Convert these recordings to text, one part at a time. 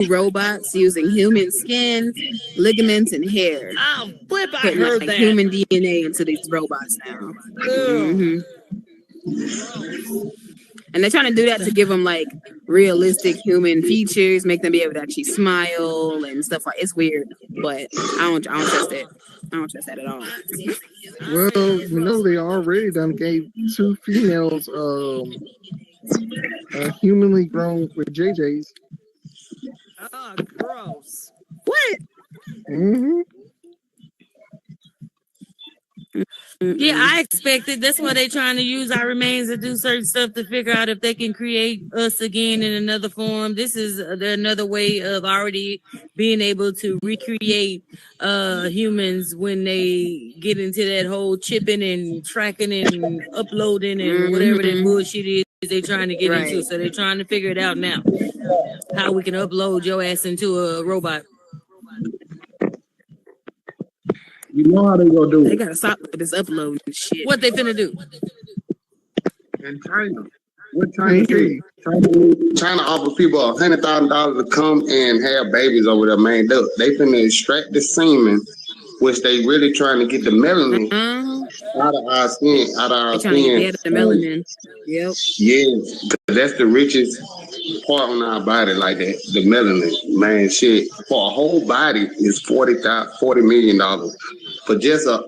robots using human skin, ligaments, and hair. Oh, flip! I Putting heard like that. human DNA into these robots now. And they're trying to do that to give them like realistic human features, make them be able to actually smile and stuff like. It's weird, but I don't trust it. I don't trust that at all. Well, you know they already done gave 2 females humanly grown with JJs. Oh, gross. What? Mm-hmm. Yeah, I expected. That's why they're trying to use our remains to do certain stuff to figure out if they can create us again in another form. This is another way of already being able to recreate humans when they get into that whole chipping and tracking and uploading and whatever that bullshit is they're trying to get into. So they're trying to figure it out now. How we can upload your ass into a robot. You know how they gonna do it. They gotta stop with this uploading shit. What they finna do? In China. What China do? China offers people $100,000 to come and have babies over there, man. They finna extract the semen, which they really trying to get the melanin out of our skin. Trying to get the melanin. Yep. Yeah, that's the richest part on our body, like that. The melanin, man. Shit, for a whole body is $40 million. For just a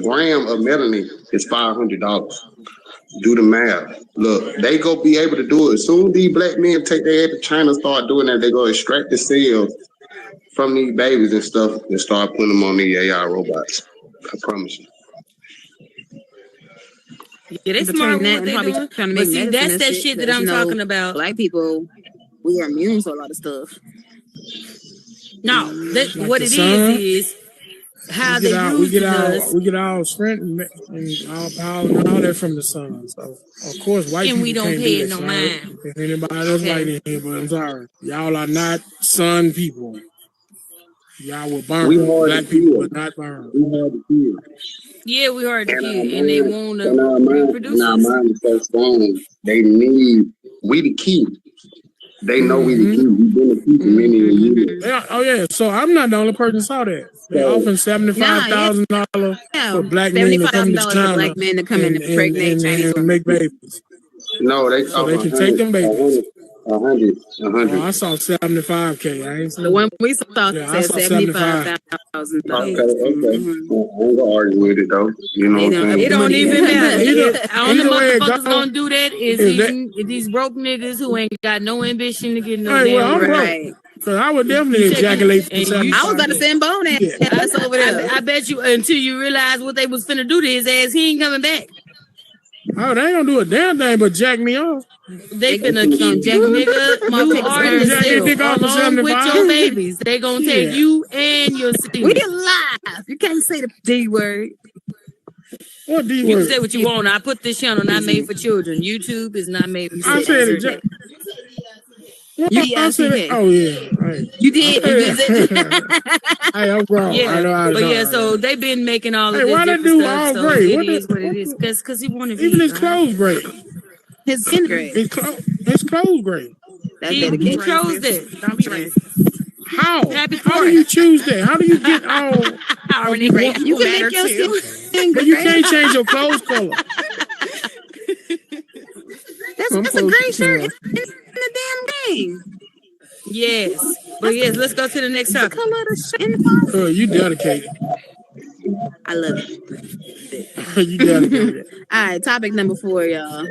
gram of melanin is $500. Do the math. Look, they go be able to do it. As soon as these black men take their head to China, start doing that, they go extract the cells from these babies and stuff and start putting them on these AI robots. I promise you. Yeah, they smart with what they doing. Trying to But make see, that's that shit that I'm talking about. Black people, we are immune to a lot of stuff. No, that what it is how they use us. We get our strength and our power and all that from the sun. So of course, white people we don't can't pay do it no that, mind. If anybody else white in here, but I'm sorry, y'all are not sun people. Y'all will burn. Black people will not burn. We hard to kill. Yeah, we hard to kill, and they want to reproduce our us. mind is so strong. They need we the key. They know we the key. We've been the key for many years. Oh yeah, so I'm not the only person that saw that. They offering $75,000 for black men to come to China black men to come and impregnate Chinese and make babies. No, they can take them babies. 100. Oh, I saw 75K. I ain't seen the one we saw I said saw $75,000. Okay. I ain't gonna argue with it though. You know what I'm saying? It don't even matter. Only either way it motherfuckers go, gonna do that is these broke niggas who ain't got no ambition to get no Hey, well, I'm damn broke. Cause I would definitely ejaculate. I was about to send Bone ass over there. I bet you until you realize what they was finna do to his ass, he ain't coming back. Oh, they ain't gonna do a damn thing but jack me off. They finna keep jack nigga. You are along with your babies. They gonna take you and your seed. We alive. You can't say the D word. What D word? You can say what you want. I put this channel not made for children. YouTube is not made for I said it. children. I said it. Oh yeah, right. You did. Hey, I'm grown. Yeah, but yeah, so they've been making all of this why they different do stuff. all So gray? it is what it is. Because he wanted Even his clothes gray. His skin gray. His clothes gray. He chose it. Don't be racist. How? How do you choose that? How do you get all? You can make your skin But you can't change your clothes color. That's a gray shirt in the damn game. Yes. But yes, let's go to the next topic. You dedicated. I love it. You dedicated. All right, topic number 4, y'all.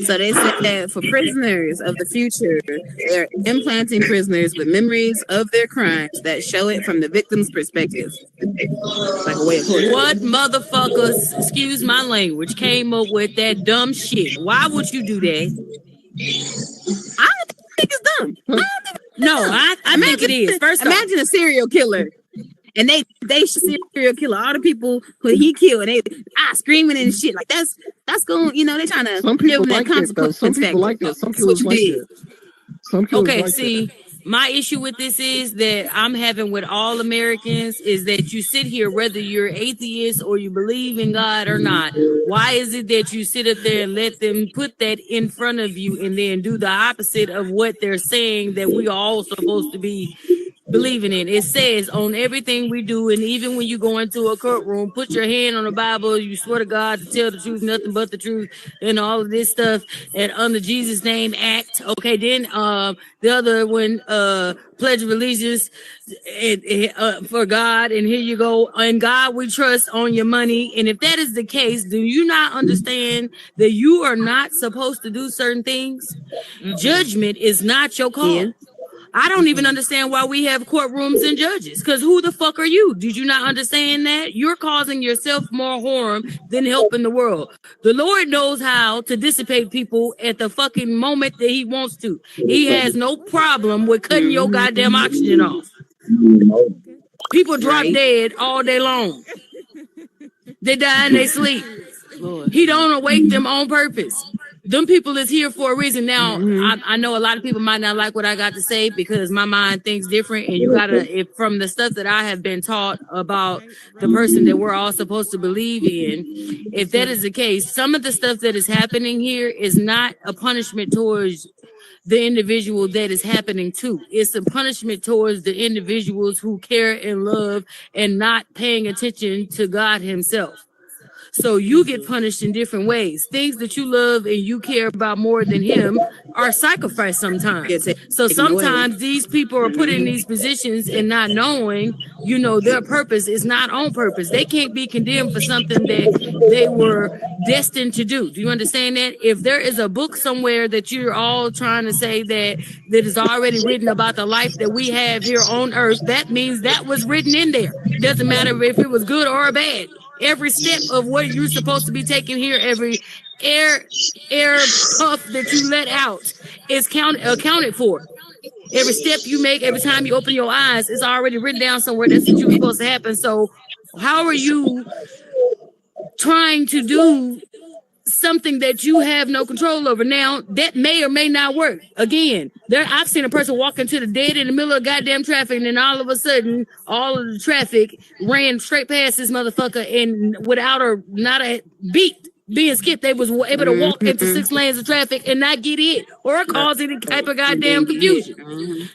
So they said that for prisoners of the future, they're implanting prisoners with memories of their crimes that show it from the victim's perspective. Like a way of putting it. What motherfuckers, excuse my language, came up with that dumb shit? Why would you do that? I don't think it's dumb. I think it is. First imagine a serial killer. And they serial killer all the people who he killed, and they screaming and shit like that's going. You know, they trying to some people like that though. Some people like that. Some people like that. Some people okay, like see, that. My issue with this is that I'm having with all Americans is that you sit here, whether you're atheist or you believe in God or not. Why is it that you sit up there and let them put that in front of you and then do the opposite of what they're saying that we are all supposed to be believing in? It says on everything we do, and even when you go into a courtroom, put your hand on the Bible, you swear to God to tell the truth, nothing but the truth, and all of this stuff, and under Jesus' name, act. Okay, then the other one, Pledge of Allegiance for God, and here you go. In God we trust, on your money. And if that is the case, do you not understand that you are not supposed to do certain things? Judgment is not your call. Yeah. I don't even understand why we have courtrooms and judges, because who the fuck are you? Did you not understand that? You're causing yourself more harm than helping the world. The Lord knows how to dissipate people at the fucking moment that he wants to. He has no problem with cutting your goddamn oxygen off. People drop dead all day long. They die in their sleep. He don't awake them on purpose. Them people is here for a reason. Now, I know a lot of people might not like what I got to say because my mind thinks different. And you gotta, from the stuff that I have been taught about the person that we're all supposed to believe in, if that is the case, some of the stuff that is happening here is not a punishment towards the individual that is happening to. It's a punishment towards the individuals who care and love and not paying attention to God himself. So you get punished in different ways. Things that you love and you care about more than him are sacrificed sometimes. So sometimes these people are put in these positions and not knowing, you know, their purpose is not on purpose. They can't be condemned for something that they were destined to do. Do you understand that? If there is a book somewhere that you're all trying to say that is already written about the life that we have here on earth, that means that was written in there. It doesn't matter if it was good or bad. Every step of what you're supposed to be taking here, every air puff that you let out is accounted for. Every step you make, every time you open your eyes, it's already written down somewhere. That's what you're supposed to happen. So how are you trying to do something that you have no control over? Now, that may or may not work. Again, I've seen a person walk into the dead in the middle of goddamn traffic, and then all of a sudden, all of the traffic ran straight past this motherfucker, and without not a beat being skipped, they was able to walk into 6 lanes of traffic and not get hit or cause any type of goddamn confusion.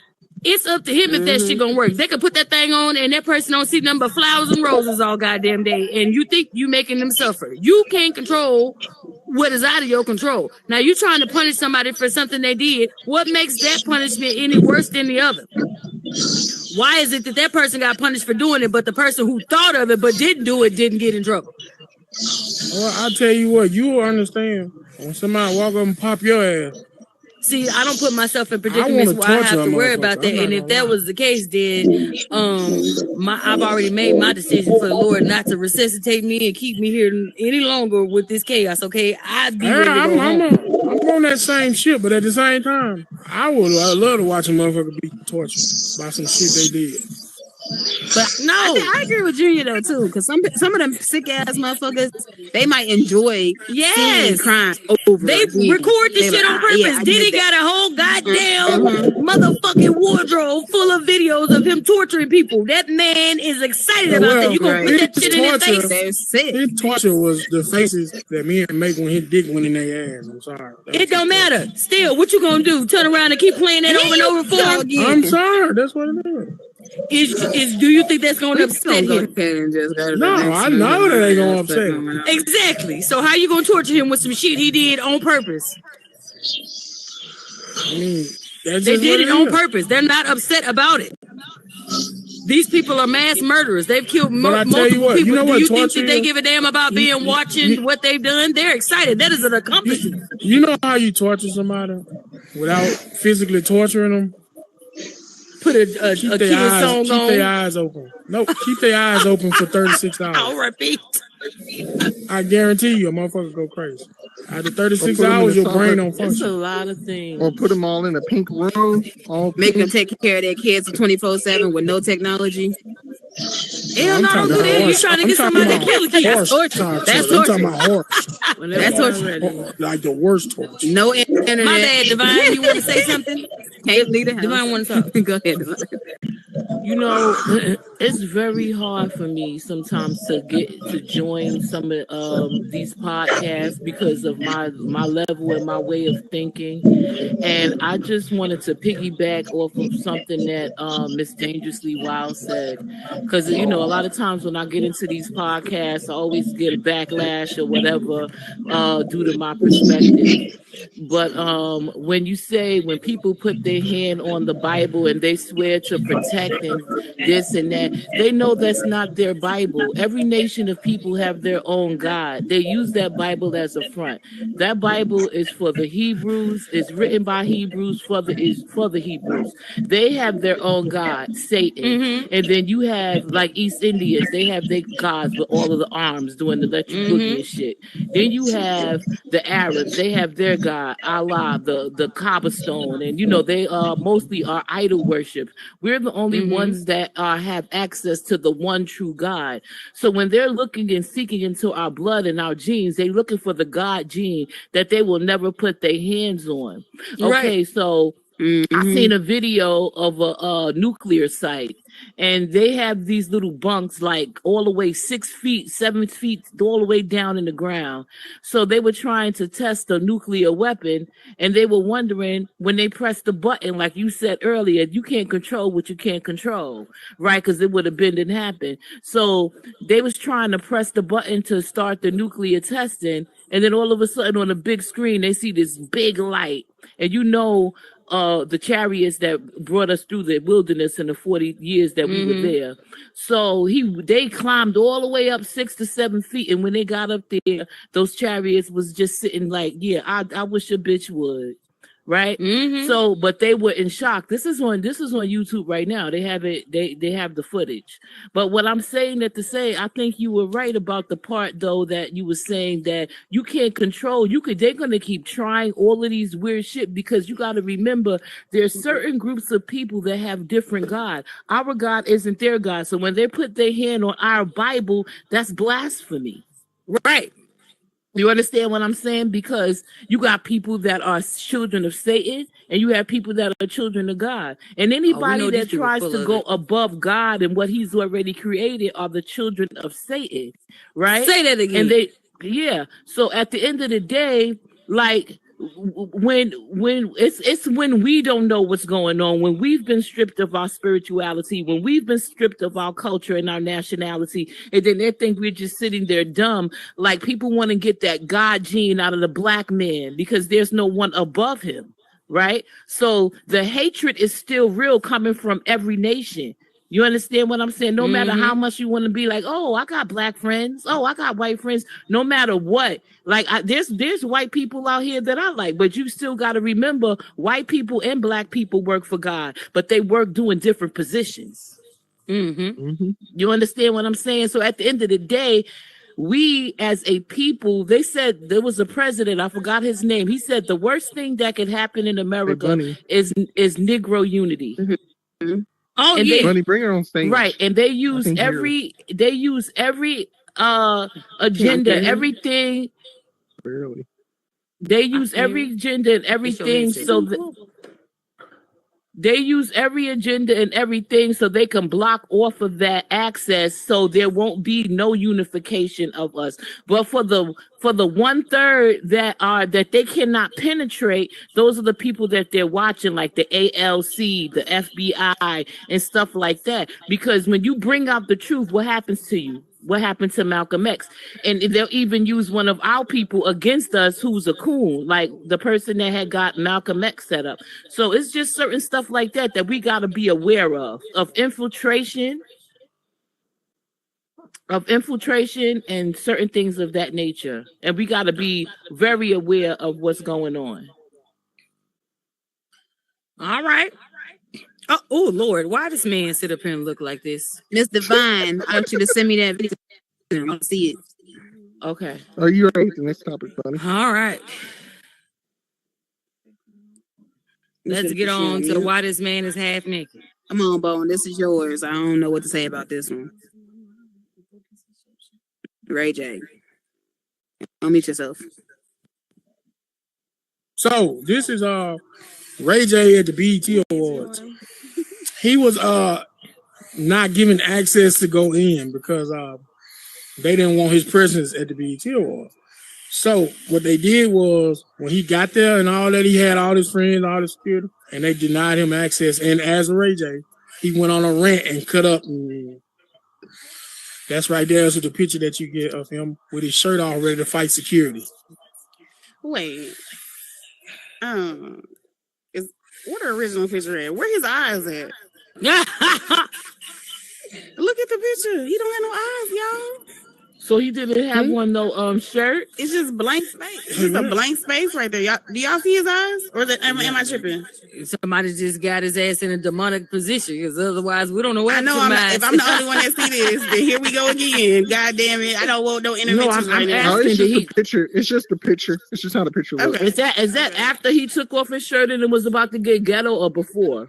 It's up to him if that shit gonna work. They could put that thing on and that person don't see nothing but flowers and roses all goddamn day, and you think you making them suffer. You can't control what is out of your control. Now you trying to punish somebody for something they did. What makes that punishment any worse than the other? Why is it that person got punished for doing it, but the person who thought of it but didn't do it didn't get in trouble? Well, I'll tell you what, you will understand when somebody walk up and pop your ass. See, I don't put myself in predicaments where I have to worry about that. And if that was the case, then I've already made my decision for the Lord not to resuscitate me and keep me here any longer with this chaos. Okay, I'd be ready to go home. I'm on that same shit, but at the same time, I love to watch a motherfucker be tortured by some shit they did. But no, I agree with Junior though too, because some of them sick ass motherfuckers, they might enjoy seeing crime over. They record this shit on purpose. Yeah, Diddy got a whole goddamn motherfucking wardrobe full of videos of him torturing people. That man is excited about that. You gonna put that shit in his face? They're sick. His torture was the faces that men make when his dick went in their ass. I'm sorry. It don't matter. Still, what you gonna do? Turn around and keep playing that over and over for him? I'm sorry. That's what it is. Do you think that's going to upset him? No, I know that ain't going to upset him. Exactly. So how you going to torture him with some shit he did on purpose? I mean, they did it on purpose. They're not upset about it. These people are mass murderers. They've killed multiple people. You know Do you think that they give a damn about watching what they've done? They're excited. That is an accomplishment. You know how you torture somebody without physically torturing them? Put a killer song on. Keep their eyes open. No, keep their eyes open for 36 hours. I'll repeat. I guarantee you, a motherfucker go crazy. After 36 hours, your brain don't function. That's a lot of things. Or put them all in a pink room. Make them take care of their kids 24/7 with no technology. Hell no, don't do that. You trying to get somebody to kill a kid. That's torture. That's torture. I'm talking about horse. That's torture. Like the worst torture. No internet. My bad, Divine. You want to say something? Can't leave the house. Divine want to talk. Go ahead, Divine. You know, it's very hard for me sometimes to get to join some of these podcasts because of my level and my way of thinking. And I just wanted to piggyback off of something that Miss Dangerously Wild said. Because, you know, a lot of times when I get into these podcasts, I always get a backlash or whatever due to my perspective. But when people put their hand on the Bible and they swear to protecting this and that, they know that's not their Bible. Every nation of people have their own God. They use that Bible as a front. That Bible is for the Hebrews. It's written by Hebrews for the Hebrews. They have their own God, Satan. Mm-hmm. And then you have like East Indians. They have their gods with all of the arms doing the electric boogie and shit. Then you have the Arabs. They have their God, Allah, the Kaaba stone, and you know they mostly are idol worship. We're the only ones that have access to the one true God. So when they're looking and seeking into our blood and our genes, they're looking for the God gene that they will never put their hands on. Okay, right. So I seen a video of a nuclear site, and they have these little bunks like all the way 6 feet, 7 feet, all the way down in the ground. So they were trying to test a nuclear weapon, and they were wondering when they pressed the button, like you said earlier, you can't control what you can't control, right? Because it would have didn't happen. So they was trying to press the button to start the nuclear testing, and then all of a sudden on a big screen, they see this big light, and you know, the chariots that brought us through the wilderness in the 40 years that we were there. So they climbed all the way up 6 to 7 feet. And when they got up there, those chariots was just sitting like, yeah, I wish a bitch would. Right. So, but they were in shock. This is on YouTube right now. They have it. They have the footage. But what I'm saying I think you were right about the part though, that you were saying that you can't control. They're going to keep trying all of these weird shit because you got to remember there's certain groups of people that have different God. Our God isn't their God. So when they put their hand on our Bible, that's blasphemy. Right. You understand what I'm saying? Because you got people that are children of Satan and you have people that are children of God. And anybody that tries to go above God and what he's already created are the children of Satan, right? Say that again. And so at the end of the day, like when it's when we don't know what's going on, when we've been stripped of our spirituality, when we've been stripped of our culture and our nationality, and then they think we're just sitting there dumb. Like people want to get that God gene out of the black man because there's no one above him, right? So the hatred is still real coming from every nation. You understand what I'm saying? No matter how much you want to be like, oh, I got black friends. Oh, I got white friends. No matter what, like there's white people out here that I like, but you still got to remember white people and black people work for God, but they work doing different positions. You understand what I'm saying? So at the end of the day, we as a people, they said there was a president, I forgot his name. He said the worst thing that could happen in America is Negro unity. Oh, and Bunny, bring her on stage. Right, and they use every agenda, everything. Barely. They use every agenda and everything so that they use every agenda and everything so they can block off of that access so there won't be no unification of us. But for the 1/3 that they cannot penetrate, those are the people that they're watching, like the ALC, the FBI, and stuff like that. Because when you bring out the truth, what happens to you? What happened to Malcolm X? And they'll even use one of our people against us who's a coon, like the person that had got Malcolm X set up. So it's just certain stuff like that we got to be aware of infiltration and certain things of that nature. And we got to be very aware of what's going on. All right. Oh, Lord, why does man sit up here and look like this? Miss Divine, I want you to send me that video. I want to see it. Okay. Are you ready? The next topic, Bunny. All right. Let's get on to why this man is half naked. Come on, Bone. This is yours. I don't know what to say about this one. Ray J. Unmute yourself. So this is Ray J at the BET Awards. He was not given access to go in because they didn't want his presence at the BET Awards. So what they did was when he got there and all that, he had all his friends, all his security, and they denied him access. And as Ray J, he went on a rant and cut up. And that's right there. So the picture that you get of him with his shirt on, ready to fight security. Wait. What the original picture at? Where his eyes at? Look at the picture. He don't have no eyes, y'all. So he didn't have one no shirt. It's just blank space. It's just a blank space right there. Y'all, do y'all see his eyes? Or is it, am I tripping? Somebody just got his ass in a demonic position because otherwise we don't know what. I know. If I'm the only one that see this, then here we go again. God damn it! I don't want no interventions right now. No, it's just a picture. It's just a picture. It's just how the picture looks. Is that after he took off his shirt and it was about to get ghetto or before?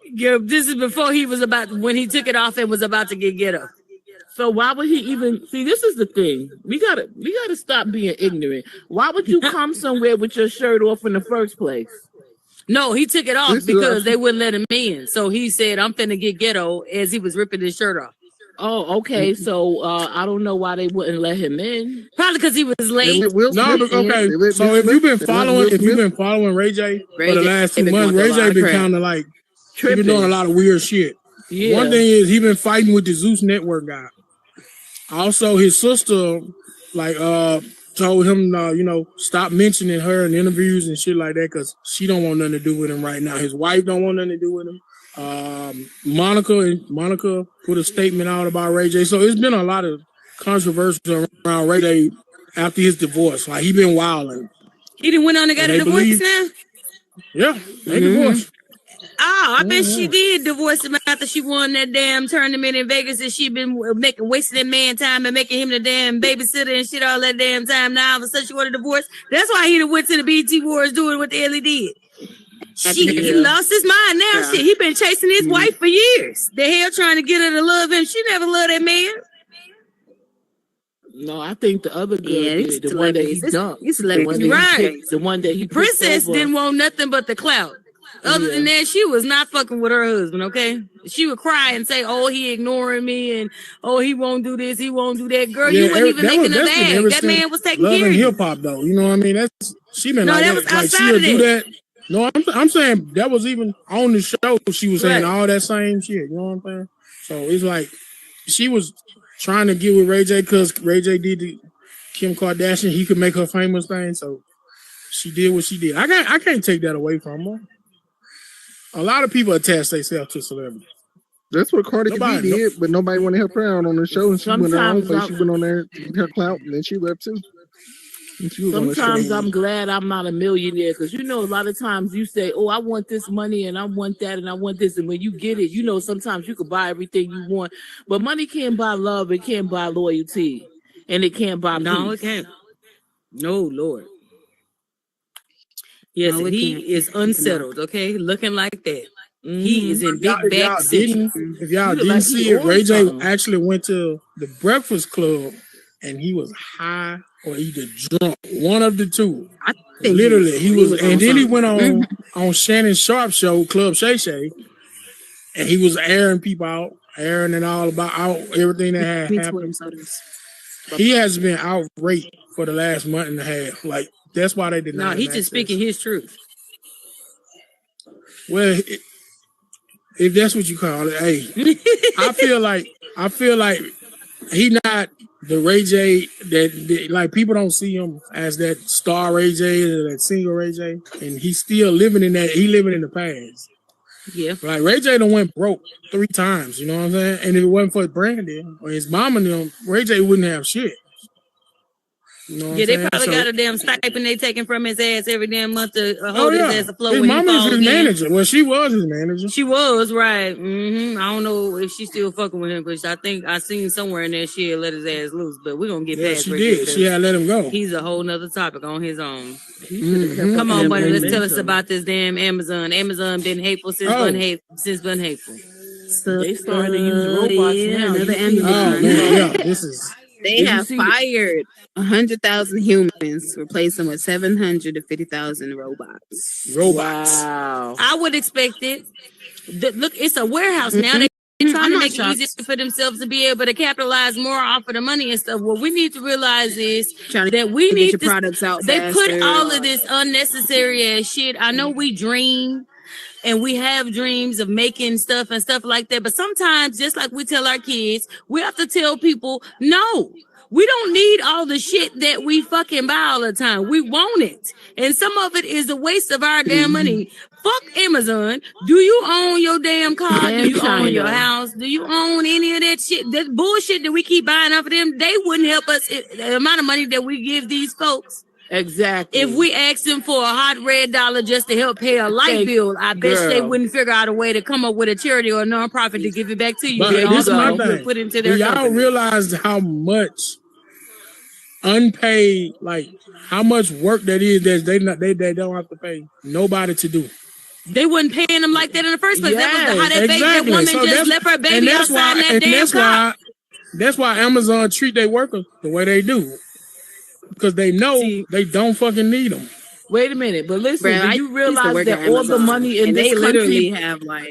Yeah, this is before he was when he took it off and was about to get ghetto. So why would he even see? This is the thing. We gotta stop being ignorant. Why would you come somewhere with your shirt off in the first place? No, he took it off because they wouldn't let him in. So he said, "I'm finna get ghetto," as he was ripping his shirt off. Oh, okay. So I don't know why they wouldn't let him in. Probably because he was late. No, okay. So if you've been following Ray J for the last 2 months, Ray J been kind of like he been doing a lot of weird shit. Yeah. One thing is he been fighting with the Zeus Network guy. Also, his sister told him stop mentioning her in interviews and shit like that because she don't want nothing to do with him right now. His wife don't want nothing to do with him. Monica put a statement out about Ray J. So it's been a lot of controversy around Ray J after his divorce. Like he been wilding. He didn't went on and got a divorce now? Yeah, they divorced. Oh, I bet she did divorce him after she won that damn tournament in Vegas and she been wasting that man time and making him the damn babysitter and shit all that damn time. Now all of a sudden she want a divorce. That's why he went to the BT Awards doing what the hell he did. He lost his mind now. Yeah. Shit, he been chasing his wife for years. The hell trying to get her to love him. She never loved that man. No, I think the other girl did. The one that he dumped. The one that he Princess didn't want nothing but the clout. Other than that, she was not fucking with her husband, okay? She would cry and say, oh, he ignoring me, and oh, he won't do this, he won't do that. Girl, you weren't even making a bag. That man was taking care of you. Hip hop, though, you know what I mean? She been no, that was outside of that. No, I'm saying that was even on the show. She was saying all that same shit. You know what I'm saying? So it's like she was trying to get with Ray J because Ray J did the Kim Kardashian. He could make her famous thing, so she did what she did. I can't take that away from her. A lot of people attach themselves to celebrities. That's what Cardi B did, but nobody wanted to help her out on the show. And she went her own place. She went on there to get her clout, and then she left too. Sometimes I'm glad I'm not a millionaire because a lot of times you say, "Oh, I want this money and I want that and I want this," and when you get it, sometimes you can buy everything you want, but money can't buy love, it can't buy loyalty, and it can't buy peace. It can't. No, Lord. Yes, he is unsettled, okay? Looking like that. Mm-hmm. He is in big back city. If y'all didn't see it, Ray J actually went to the Breakfast Club and he was high or either drunk. One of the two. Literally, he was and then he went on Shannon Sharp's show, Club Shay Shay, and he was airing people out, airing and all about everything that had happened. He has been outraged for the last month and a half. Like, that's why they did not. No, he's just speaking his truth. Well, if that's what you call it, hey, I feel like he not the Ray J that like people don't see him as that star Ray J or that single Ray J, and he's still living in that. He living in the past. Yeah, like Ray J done went broke 3 times. You know what I'm saying? And if it wasn't for Brandon or his mama and them, Ray J wouldn't have shit. You know they probably got a damn stipend they taking from his ass every damn month to hold his ass afloat. His mama is his manager. Well, she was his manager. She was, right. Mm-hmm. I don't know if she's still fucking with him because I think I seen somewhere in there she had let his ass loose, but we're going to get past she did. She had let him go. He's a whole nother topic on his own. Mm-hmm. Come on, buddy. Let's tell us about this damn Amazon. Amazon been hateful since been hateful. So they started to use robots now. Another Amazon. Yeah, this is... They have fired 100,000 humans, replaced them with 750,000 robots. Wow. I would expect it. Look, it's a warehouse now. They're trying to make it easier for themselves to be able to capitalize more off of the money and stuff. What we need to realize is that we need your products out. They put all of this unnecessary ass shit. I know we dream and we have dreams of making stuff and stuff like that, but sometimes, just like we tell our kids, we have to tell people, no, we don't need all the shit that we fucking buy all the time. We want it. And some of it is a waste of our damn money. Fuck Amazon. Do you own your damn car? Do you own your house? Do you own any of that shit? That bullshit that we keep buying off of them, they wouldn't help us. The amount of money that we give these folks. Exactly. If we asked them for a hot red dollar just to help pay a light bill, I bet they wouldn't figure out a way to come up with a charity or a nonprofit to give it back to you. But this is my thing. Put into their y'all realize how much unpaid, like how much work that is that they don't have to pay nobody to do. They wasn't paying them like that in the first place. That was how that woman just left her baby outside that damn car. That's why Amazon treat their workers the way they do. Because they know they don't fucking need them. Wait a minute, but listen, do you realize that all the money in this country have like...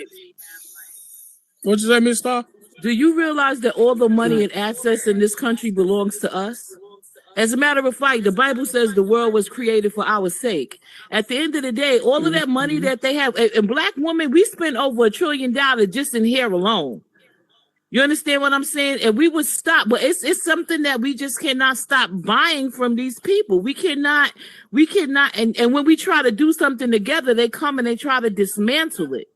What you say, Miss Star? Do you realize that all the money and assets in this country belongs to us? As a matter of fact, the Bible says the world was created for our sake. At the end of the day, all of that money that they have, and black women, we spend over $1 trillion just in hair alone. You understand what I'm saying? And we would stop, but it's something that we just cannot stop buying from these people. We cannot, and when we try to do something together, they come and they try to dismantle it.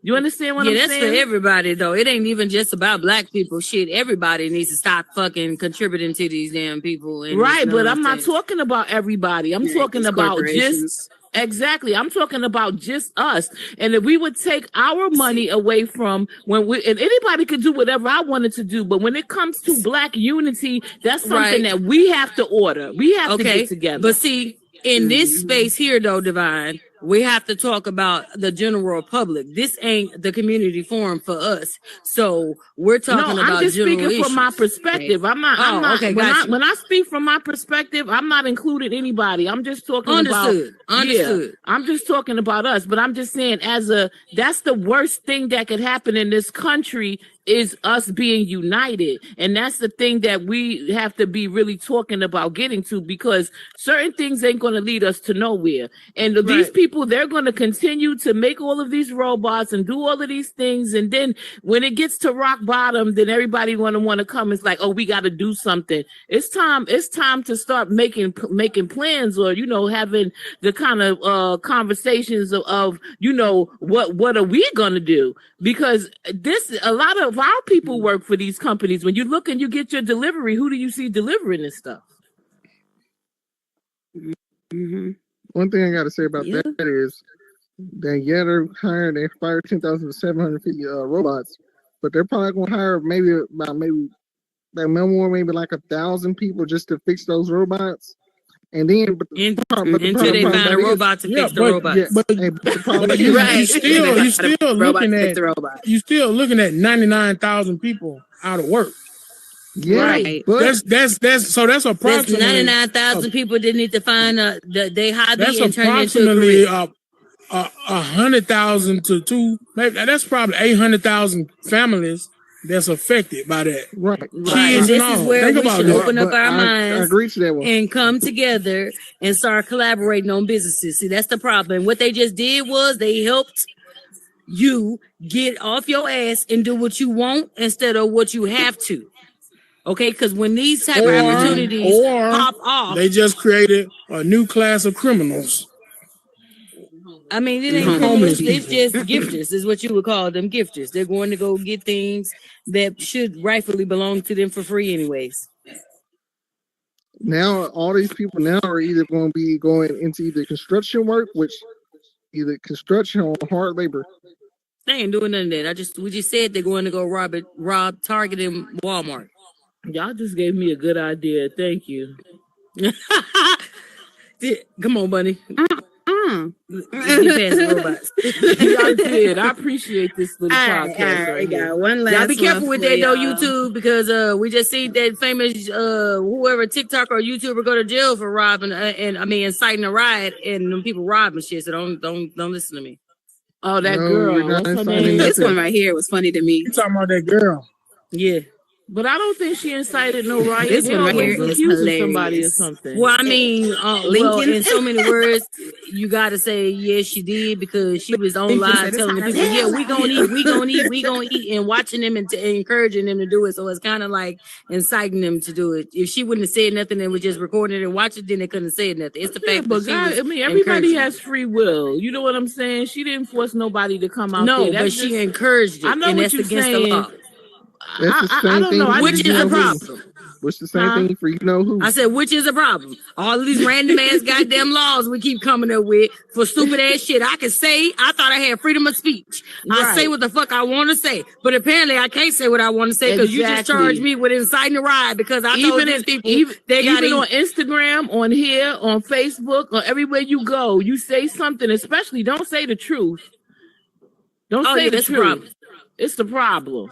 You understand what I'm saying? Yeah, that's for everybody, though. It ain't even just about black people. Shit, everybody needs to stop fucking contributing to these damn people. Right, but I'm not talking about everybody. I'm talking about just... Exactly. I'm talking about just us. And if we would take our money away from and anybody could do whatever I wanted to do, but when it comes to black unity, that's something that we have to order. We have to get together. But see, in this space here, though, Divine, we have to talk about the general public. This ain't the community forum for us. So we're talking about I'm just speaking issues. from my perspective. I'm not when I speak from my perspective, I'm not including anybody. I'm just talking Understood. Yeah, I'm just talking about us, but I'm just saying that's the worst thing that could happen in this country is us being united. And that's the thing that we have to be really talking about getting to, because certain things ain't going to lead us to nowhere. And these people, they're going to continue to make all of these robots and do all of these things. And then when it gets to rock bottom, then everybody want to come. It's like, oh, we got to do something. It's time to start making plans, or, having the kind of conversations of what are we going to do? Because a lot of our people work for these companies. When you look and you get your delivery, who do you see delivering this stuff? Mm-hmm. One thing I got to say about that is that they fired 10,750 robots, but they're probably going to hire maybe like 1,000 people just to fix those robots. And then until they find a robot to fix the robots. You still looking at 99,000 people out of work. Yeah, right. That's approximately 99,000 people didn't need to find they hobby and turn it into a approximately career. 100,000 to that's probably 800,000 families that's affected by that. Right. And this is where we should open up our minds I agree to that one. and come together and start collaborating on businesses. See, that's the problem. What they just did was they helped you get off your ass and do what you want instead of what you have to. Okay, because when these type of opportunities pop off, they just created a new class of criminals. I mean, it ain't criminals, it's just gifters, is what you would call them, gifters. They're going to go get things that should rightfully belong to them for free anyways. Now, all these people now are either going to be going into either construction work, which either construction or hard labor. They ain't doing none of that. We just said they're going to go rob Target and Walmart. Y'all just gave me a good idea. Thank you. Come on, Bunny. robots. Y'all did. I appreciate this little podcast. Right, got one last. Y'all be careful with that though, y'all. YouTube, because we just seen that famous whoever TikTok or YouTuber go to jail for robbing inciting a riot and them people robbing shit. So don't listen to me. Oh, that girl. What's her name? This one right here was funny to me. You talking about that girl? Yeah. But I don't think she incited no riot. This one right here is accusing somebody or something. Well, I mean, in so many words, you got to say yes, she did, because she was on live telling the people, yeah, we gonna eat, and watching them and encouraging them to do it. So it's kind of like inciting them to do it. If she wouldn't have said nothing and was just recording it and watch it, then they couldn't have said nothing. It's the fact. But God, everybody has free will. You know what I'm saying? She didn't force nobody to come out. No, but she encouraged it. I know and what that's you're against saying. the law. I don't know. Which is a problem. Which the same thing for you know who. I said, which is a problem. All of these random ass goddamn laws we keep coming up with for stupid ass shit. I can say I thought I had freedom of speech. I say what the fuck I want to say, but apparently I can't say what I want to say because you just charged me with inciting a riot because I told these people even on Instagram, on here, on Facebook, or everywhere you go, you say something. Especially, don't say the truth. Don't say the truth. Problem. It's the problem.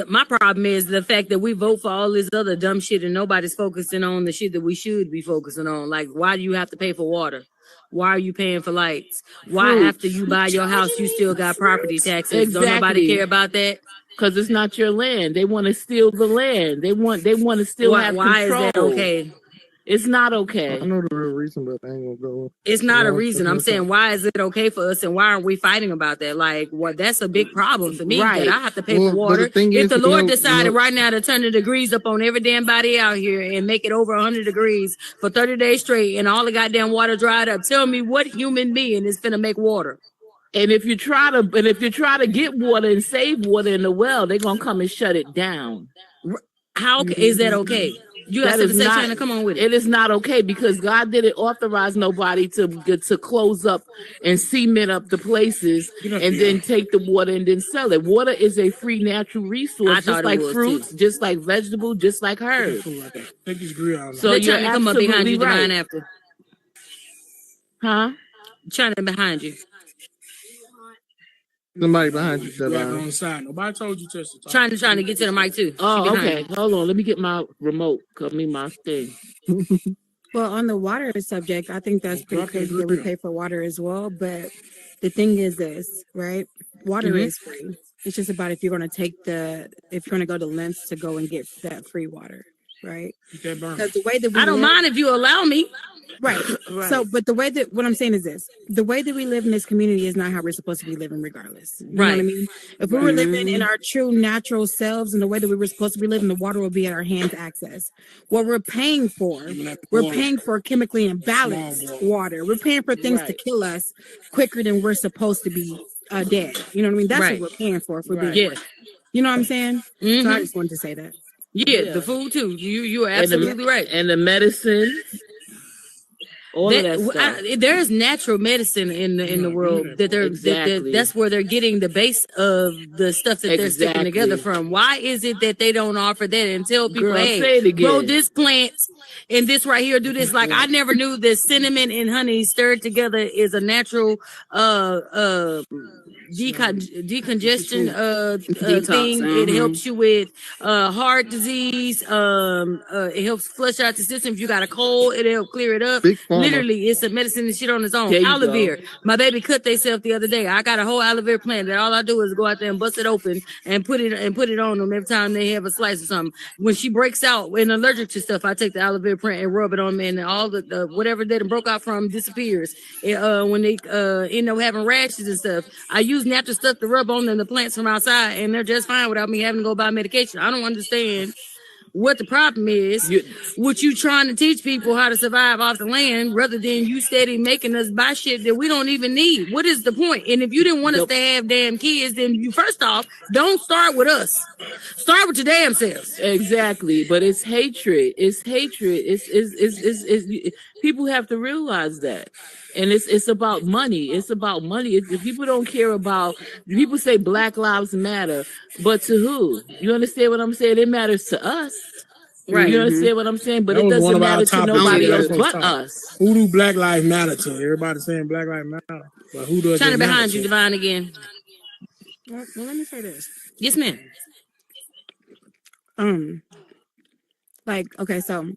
My problem is the fact that we vote for all this other dumb shit and nobody's focusing on the shit that we should be focusing on. Like, why do you have to pay for water? Why are you paying for lights? Why after you buy your house, you still got property taxes? Exactly. Don't nobody care about that? Because it's not your land. They want to steal the land. They want to still have control. Why is that okay? It's not okay. I know the real reason, but I ain't gonna go. It's not a reason. I'm saying, why is it okay for us, and why aren't we fighting about that? Like, that's a big problem for me. Right. That I have to pay for water. If the Lord decided right now to turn the degrees up on every damn body out here and make it over 100 degrees for 30 days straight, and all the goddamn water dried up, tell me what human being is finna make water? And if you try to get water and save water in the well, they're gonna come and shut it down. How is that okay? You got to trying to come on with it. It is not okay because God didn't authorize nobody to close up and cement up the places and then take the water and then sell it. Water is a free natural resource, just like fruits, just like vegetables, just like herbs. So you're trying to come up behind you, Divine, after. Huh? Trying to behind you. Somebody behind you, on the side. Nobody told you to talk. Trying to get to the mic too. Oh, okay. Hold on. Let me get my remote. Cut me my thing. Well, on the water subject, I think that's pretty crazy that we pay for water as well. But the thing is this, right? Water is free. It's just about if you're going to go to lengths to go and get that free water, right? Because the way that I don't mind if you allow me. Right. So, but what I'm saying is this: the way that we live in this community is not how we're supposed to be living, regardless. You know what I mean? If we were living in our true natural selves and the way that we were supposed to be living, the water would be at our hands' access. What we're paying for, we're paying for chemically imbalanced water. We're paying for things to kill us quicker than we're supposed to be dead. You know what I mean? That's what we're paying for. If we're being you know what I'm saying? So I just wanted to say that. Yeah, the food too. You are absolutely right. And the medicine. There's natural medicine in the world that that's where they're getting the base of the stuff that they're sticking together from. Why is it that they don't offer that and tell people, hey, grow this plant and this right here, do this? Like I never knew that cinnamon and honey stirred together is a natural decongestion thing. It helps you with heart disease. It helps flush out the system. If you got a cold, it'll help clear it up. Literally, it's a medicine and shit on its own. Aloe vera. My baby cut themselves the other day. I got a whole aloe vera plant that all I do is go out there and bust it open and put it on them every time they have a slice or something. When she breaks out and allergic to stuff, I take the aloe vera plant and rub it on them, and all the whatever they broke out from disappears. When they end up having rashes and stuff, I use natural stuff to rub on them, the plants from outside, and they're just fine without me having to go buy medication. I don't understand what the problem is. What you trying to teach people how to survive off the land rather than you steady making us buy shit that we don't even need. What is the point? And if you didn't want us to have damn kids, then you first off, don't start with us. Start with your damn selves. Exactly. But it's hatred. It's hatred. It's people have to realize that. And it's about money. It's about money. If people don't care about, people say Black Lives Matter, but to who? You understand what I'm saying? It matters to us. Right. You understand what I'm saying? But that it doesn't matter to nobody else but top. us. Who do Black Lives Matter to? Everybody saying Black Lives Matter. But who does China it behind to? you, Divine, again. Well, let me say this. Yes, ma'am. Like, okay, so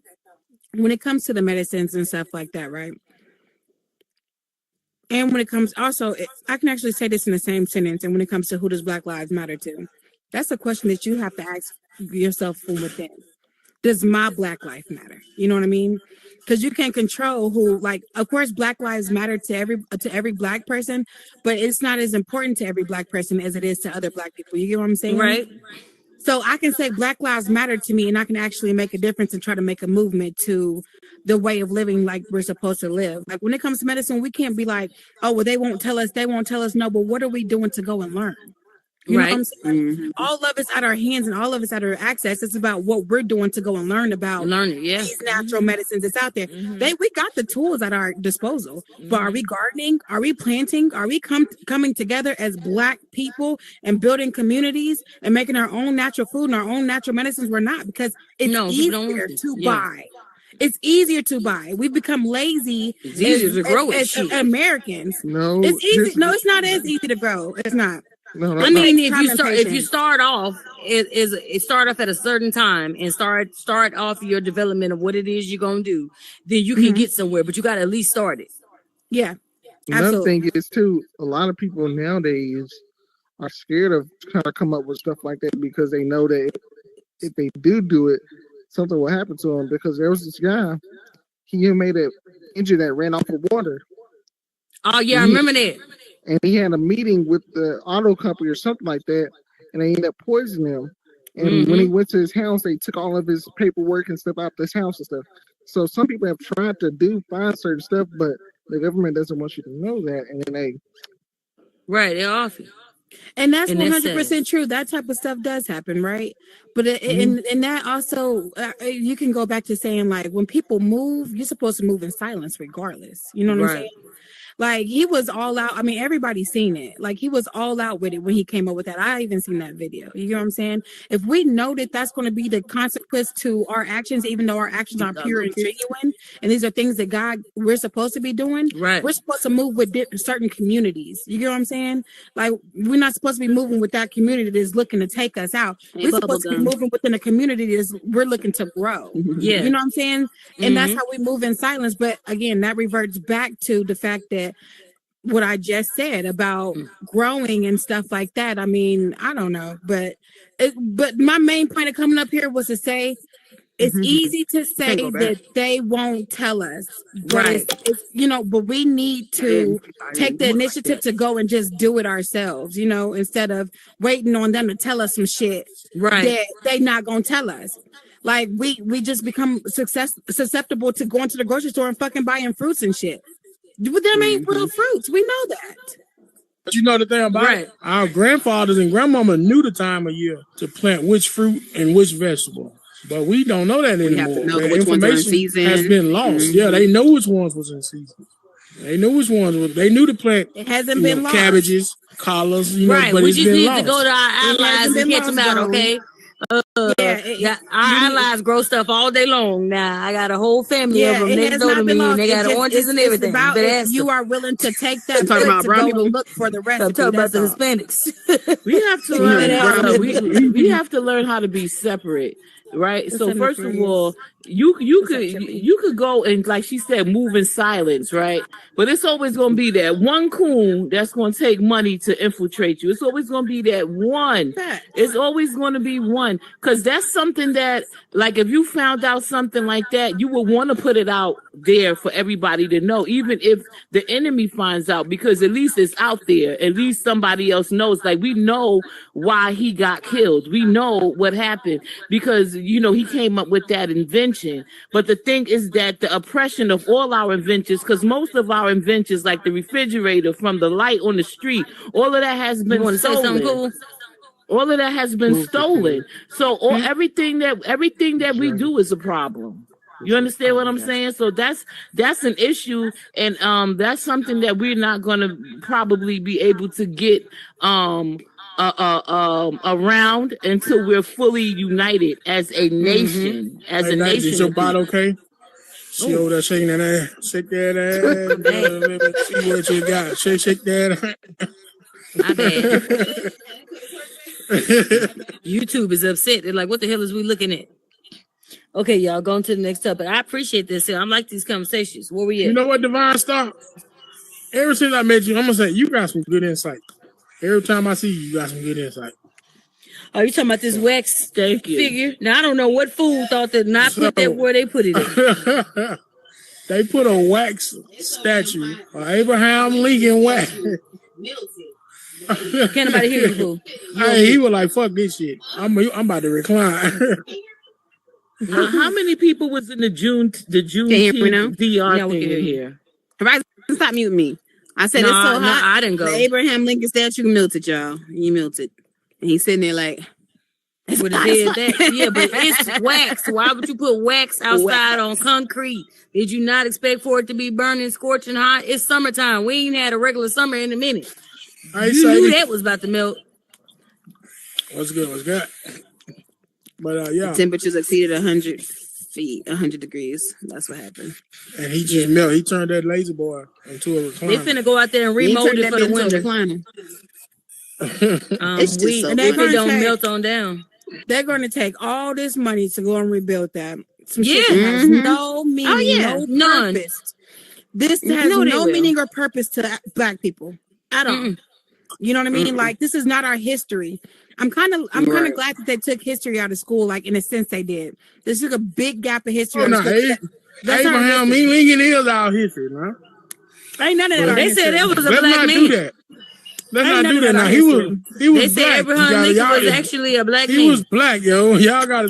when it comes to the medicines and stuff like that, right? And when it comes also, I can actually say this in the same sentence. And when it comes to who does Black Lives Matter to, that's a question that you have to ask yourself from within. Does my Black life matter? You know what I mean? Because you can't control who, like, of course, Black lives matter to every Black person, but it's not as important to every Black person as it is to other Black people. You get what I'm saying? Right. So I can say Black lives matter to me, and I can actually make a difference and try to make a movement to the way of living like we're supposed to live. Like when it comes to medicine, we can't be like, oh, well, they won't tell us. No, but what are we doing to go and learn? You know what I'm saying? All of it's at our hands and all of it's at our access. It's about what we're doing to go and learn about these natural medicines that's out there. We got the tools at our disposal, but are we gardening? Are we planting? Are we coming together as Black people and building communities and making our own natural food and our own natural medicines? We're not, because it's easier to buy. It's easier to buy. We've become lazy. It's easier to grow as Americans. No, it's easy. No, it's not as easy to grow. It's not. No, I mean, if you start off, it start off at a certain time and start off your development of what it is you're gonna do, then you can get somewhere. But you got to at least start it. Yeah. Another thing is too, a lot of people nowadays are scared of trying to come up with stuff like that because they know that if they do it, something will happen to them. Because there was this guy, he made an engine that ran off of water. Oh yeah, I remember that. And he had a meeting with the auto company or something like that, and they ended up poisoning him. And when he went to his house, they took all of his paperwork and stuff out this house and stuff. So some people have tried to find certain stuff, but the government doesn't want you to know that, and then they're off you. And that's 100% true. That type of stuff does happen, right? But and that also, you can go back to saying, like, when people move, you're supposed to move in silence regardless. You know what I'm saying? Like, he was all out. I mean, everybody's seen it. Like, he was all out with it when he came up with that. I even seen that video. You know what I'm saying? If we know that that's going to be the consequence to our actions, even though our actions are pure and genuine, and these are things that we're supposed to be doing, we're supposed to move with certain communities. You get what I'm saying? Like, we're not supposed to be moving with that community that's looking to take us out. We're supposed to be moving within a community that's we're looking to grow. Yeah. You know what I'm saying? And that's how we move in silence. But again, that reverts back to the fact that what I just said about growing and stuff like that. I mean, I don't know, but my main point of coming up here was to say it's easy to say that they won't tell us, but but we need to take the initiative to go and just do it ourselves, instead of waiting on them to tell us some shit that they not gonna tell us. Like we just become susceptible to going to the grocery store and fucking buying fruits and shit. But them ain't real fruits. We know that. But you know the thing about it? Our grandfathers and grandmama knew the time of year to plant which fruit and which vegetable. But we don't know that anymore. We have to know the which ones are in information season. has been lost. Yeah, they know which ones was in season. They knew which ones was. They knew to plant. It hasn't been lost. Cabbages, collards. But we just need to go to our allies and catch them out, okay? Our allies grow stuff all day long. Now I got a whole family of them next door to me, and they got oranges and everything. About if you are willing to take that to go and look for the rest. I'm talking about the Hispanics. We have to learn. We have to learn how to be separate, right? So first of all, you could go and, like she said, move in silence, right? But it's always going to be that one coon that's going to take money to infiltrate you. It's always going to be that one. It's always going to be one, because that's something that, like, if you found out something like that, you would want to put it out there for everybody to know, even if the enemy finds out, because at least it's out there. At least somebody else knows. Like, we know why he got killed. We know what happened because, he came up with that invention. But the thing is that the oppression of all our inventions, because most of our inventions, like the refrigerator, from the light on the street, all of that has been stolen. All of that has been stolen. So everything that we do is a problem. You understand what I'm saying? So that's an issue, and that's something that we're not going to probably be able to get around until we're fully united as a nation. As a nation. Is your bot okay? She over there shaking that ass. Shake that ass. Let me see what you got. Shake that ass. My bad. YouTube is upset. They're like, what the hell is we looking at? Okay, y'all, going to the next topic. I appreciate this. I like these conversations. Where we at? You know what, Divine Star? Ever since I met you, I'm going to say, you got some good insight. Every time I see you, you got some good insight. Oh, you talking about this wax figure? Now, I don't know what fool thought that not put that where they put it in. They put a wax statue of Abraham Lincoln wax. Can't nobody hear you, fool. Hey, he was like, fuck this shit. I'm about to recline. How many people was in the June DR thing here? Stop muting me. I said it's so hot. I didn't go. The Abraham Lincoln statue melted, y'all. He melted. And he's sitting there like, would have did that. Yeah, but it's wax. Why would you put wax outside on concrete? Did you not expect for it to be burning, scorching hot? It's summertime. We ain't had a regular summer in a minute. You knew that was about to melt. What's good? What's good? But yeah. The temperatures exceeded 100 feet, 100 degrees. That's what happened. And he just melted. He turned that laser boy into a recliner. They finna go out there and remold it for the winter. It's just so and they don't melt on down. They're going to take all this money to go and rebuild that. Some shit that has no meaning, no purpose. This has no meaning or purpose to Black people at all. You know what I mean? Like, this is not our history. I'm kind of glad that they took history out of school, like in a sense they did. This is a big gap of history. Abraham Lincoln is our history, man. Ain't none of that. They said that was a Let's black not man. do that. Let's not do that now. He was they black. said Abraham Lincoln was actually a black man. He was black, yo. Y'all gotta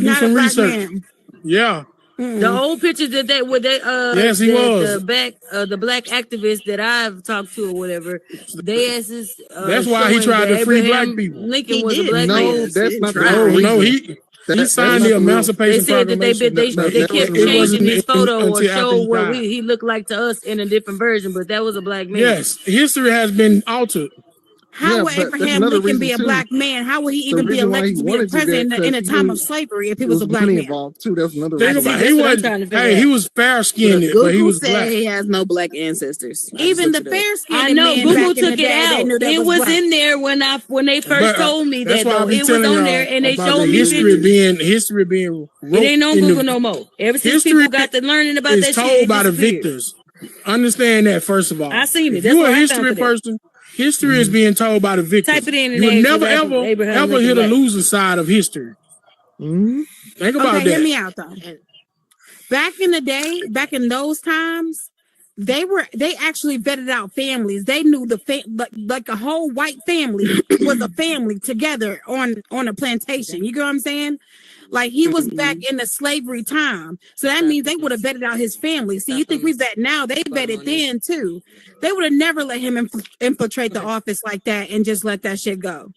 do some research. Yeah. The old pictures that they yes, he was the black activists that I've talked to or whatever, they asses. That's why he tried to free black people. Lincoln was a black man. That's not he signed the Emancipation Proclamation. They said that they kept changing his photo or show what he looked like to us in a different version, but that was a black man. Yes, history has been altered. How would Abraham Lincoln be a black man? How would he even be elected to be a president in a time of slavery if he was a black man? Too. That's another reason. He was fair skinned, but he was black. He has no black ancestors. Even the fair skinned. I know Google took it out. It was in there when they first told me that though. It was on there and they showed me history being wrote. It ain't on Google no more. Ever since people got to learning about that shit, told by the victors. Understand that first of all. I seen it. If you're a history person. History is being told by the victims. Type it in. You would never ever hit a losing side of history. Think about that. Hear me out though. Back in the day, back in those times, they actually vetted out families. They knew like a whole white family was a family together on a plantation. You get what I'm saying? Like he was back in the slavery time. So that means they would have vetted out his family. See, you think we vet now, they vetted then too. They would have never let him infiltrate the office like that and just let that shit go.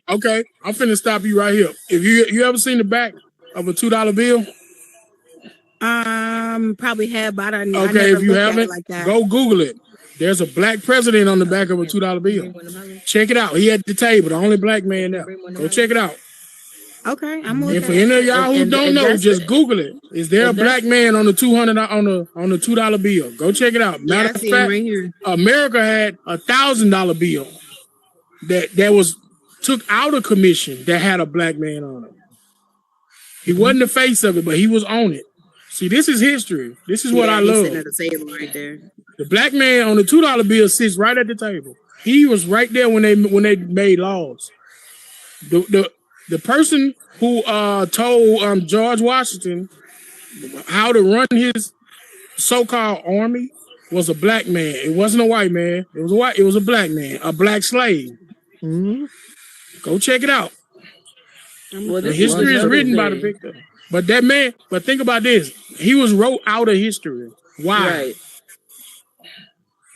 Okay, I'm finna stop you right here. If you ever seen the back of a $2 bill? Probably have, but I never if you haven't, like that. go Google it. There's a black president on the back of a $2 bill. Check it out. He at the table, the only black man there. Go check it out. Okay, and for any of y'all who don't know, just Google it. Is there a black man on the $200 bill? Go check it out. Matter of fact, America had $1,000 bill that was took out of commission that had a black man on it. He wasn't the face of it, but he was on it. See, this is history. This is what I love. Sitting at the table right there. The black man on the $2 bill sits right at the table. He was right there when they made laws. The person who told George Washington how to run his so-called army was a black man. It wasn't a white man. It was a black man, a black slave. Mm-hmm. Go check it out. The history is written by the victor. But that man, think about this. He was wrote out of history. Why? Right.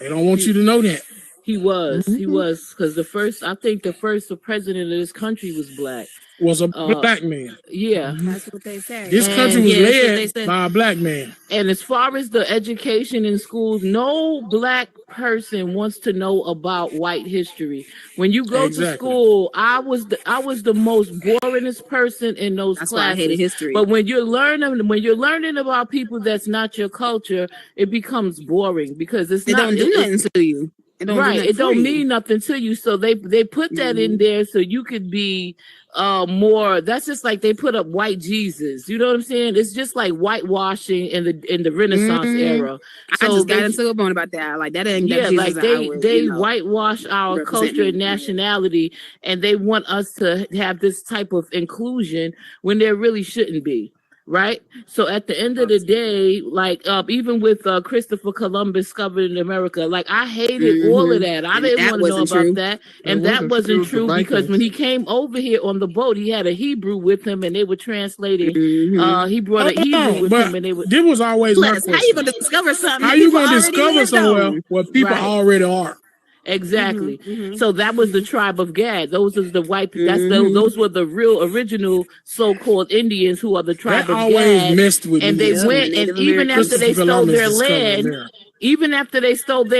They don't want you to know that. He was, because I think the first president of this country was black. Was a black man. Yeah. That's what they say. This country was led by a black man. And as far as the education in schools, no black person wants to know about white history. When you go to school, I was the most boringest person in those classes. Why I hated history. But when you're learning about people that's not your culture, it becomes boring because it don't do nothing to you. It don't mean nothing to you. So they put that in there so you could be more. That's just like they put up white Jesus. You know what I'm saying? It's just like whitewashing in the Renaissance era. So I just got into a bone about that. Like that ain't like they whitewash our culture and nationality, and they want us to have this type of inclusion when there really shouldn't be. Right. So at the end of the day, like even with Christopher Columbus discovering America, like I hated all of that. I didn't want to know about that. And that wasn't true because when he came over here on the boat, he had a Hebrew with him and they were translating. He brought a Hebrew with him and they were. There was always my question. How you gonna discover something? How you gonna discover somewhere where people already are? Exactly. So that was the tribe of Gad. Those are the white. Those were the real original so-called Indians who are the tribe of Gad. Messed with and they went, and even after they stole their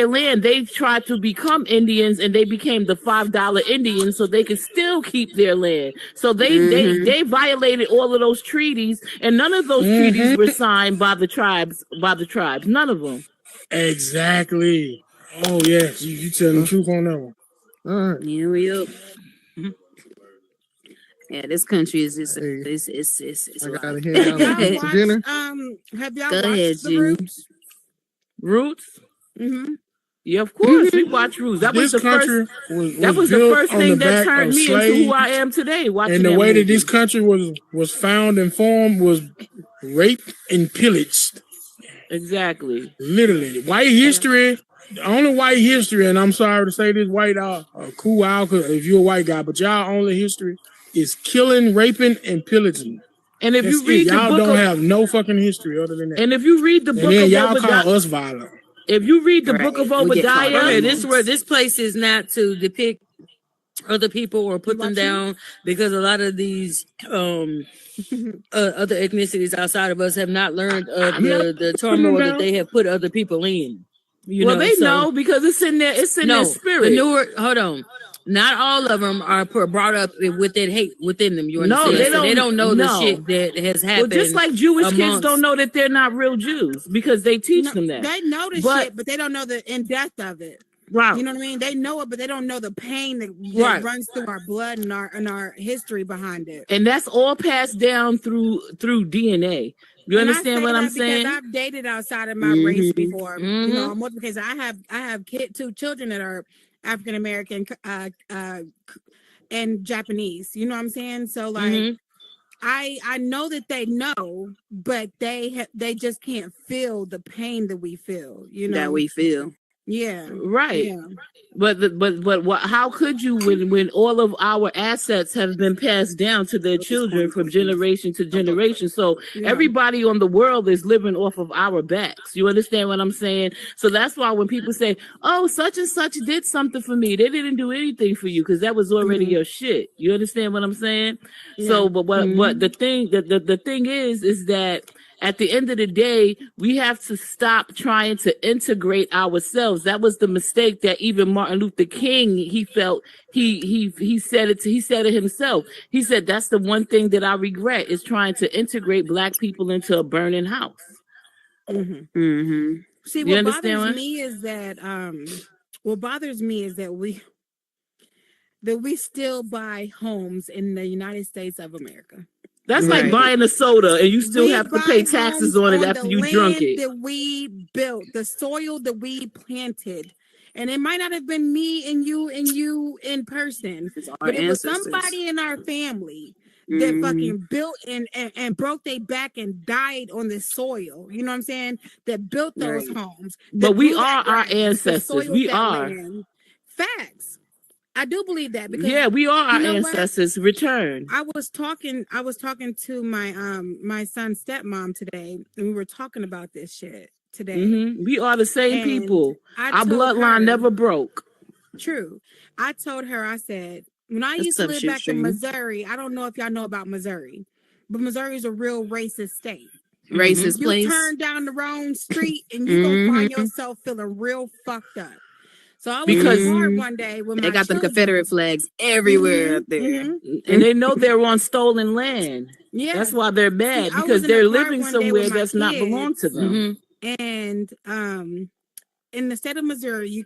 land, they tried to become Indians, and they became the $5 Indians, so they could still keep their land. So they violated all of those treaties, and none of those treaties were signed by the tribes. None of them. Exactly. Oh yes, you telling the truth on that one. All right. Yeah, this country is just it's I gotta head out for dinner. Have y'all Go watched ahead, the June. Roots? Roots? Yeah, of course we watch Roots. That was the first. That was the first thing that turned me into who I am today. Watching and the way movie. that this country was found and formed was raped and pillaged. Exactly. Literally, white history. Only white history, and I'm sorry to say this, white cool out if you're a white guy, but y'all only history is killing, raping, and pillaging. And if you read y'all don't have no fucking history other than that. And if you read the book of y'all call us violent. If you read the book of Obadiah, this place is not to depict other people or put them down because a lot of these other ethnicities outside of us have not learned of the turmoil that they have put other people in. They know because it's in their spirit. Hold on. Not all of them are brought up with that hate within them. You understand? No, they don't know the shit that has happened. Well, just like Jewish kids don't know that they're not real Jews because they teach them that. They know the shit, but they don't know the in-depth of it. Right. You know what I mean? They know it, but they don't know the pain that runs through our blood and our history behind it. And that's all passed down through DNA. You understand what I'm saying? Because I've dated outside of my race before. You know, because I have two children that are African American and Japanese. You know what I'm saying? So like, I know that they know, but they just can't feel the pain that we feel. You know that we feel. Yeah. Right. Yeah. But how could you when all of our assets have been passed down to their children from generation to generation? So everybody on the world is living off of our backs. You understand what I'm saying? So that's why when people say, "Oh, such and such did something for me," they didn't do anything for you because that was already your shit. You understand what I'm saying? Yeah. So, but the thing is that at the end of the day, we have to stop trying to integrate ourselves. That was the mistake that even Martin Luther King, he felt he said it himself. He said, that's the one thing that I regret is trying to integrate Black people into a burning house. See, what bothers me is that we still buy homes in the United States of America. That's like buying a soda and you still have to pay taxes on it after you drunk it. That we built, the soil that we planted, and it might not have been me and you in person, but it was somebody in our family that fucking built and broke their back and died on this soil. You know what I'm saying? That built those homes. But we are our ancestors. We are. Facts. I do believe that because we are our ancestors. Return. I was talking to my son's stepmom today, and we were talking about this shit today. We are the same people. Our bloodline never broke. True. I told her, I said, when I used to live back in Missouri, I don't know if y'all know about Missouri, but Missouri is a real racist state. Racist you place. turn down the wrong street and you're going to find yourself feeling real fucked up. So I was in the car one day with my they got them Confederate flags everywhere up there. And they know they're on stolen land. Yeah. That's why they're mad, because they're living somewhere that's not belong to them. And in the state of Missouri, you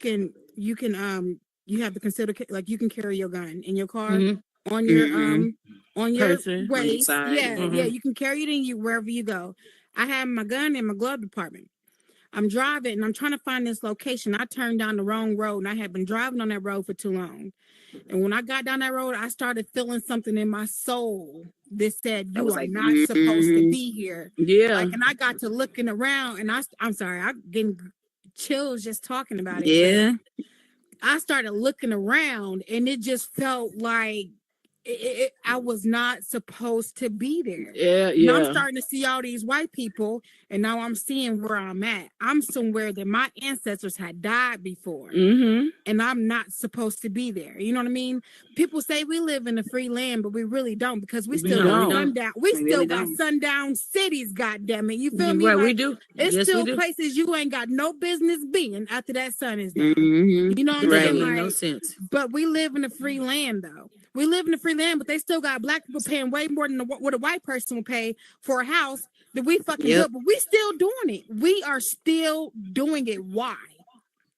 have to consider, like, you can carry your gun in your car on your waist. Yeah, you can carry it in you wherever you go. I have my gun in my glove department. I'm driving and I'm trying to find this location. I turned down the wrong road and I had been driving on that road for too long. And when I got down that road, I started feeling something in my soul that said, you are not supposed to be here. Yeah. Like, and I got to looking around and I'm sorry, I'm getting chills just talking about it. Yeah. I started looking around and it just felt like I was not supposed to be there. Yeah. Now I'm starting to see all these white people, and now I'm seeing where I'm at. I'm somewhere that my ancestors had died before, and I'm not supposed to be there. You know what I mean? People say we live in a free land, but we really don't, because we still got sundown. We still got sundown cities. God-damn it! You feel me? Right, like, we do. It's still places you ain't got no business being after that sun is down. You know what I'm saying? Like, no sense. But we live in a free land, though. We live in a free land, but they still got black people paying way more than what a white person will pay for a house that we fucking built. But we still doing it. We are still doing it. Why?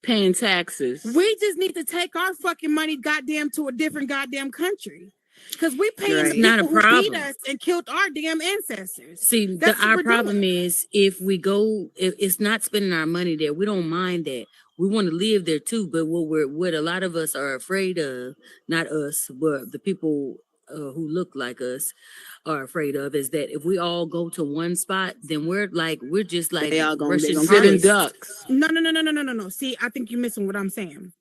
Paying taxes. We just need to take our fucking money, goddamn, to a different goddamn country. Because we paying the people who beat us and killed our damn ancestors. See, our problem is if it's not spending our money there, we don't mind that. We want to live there too, but what a lot of us are afraid of, not us, but the people who look like us are afraid of, is that if we all go to one spot, then we're just like they all gonna sitting ducks. No. See, I think you're missing what I'm saying.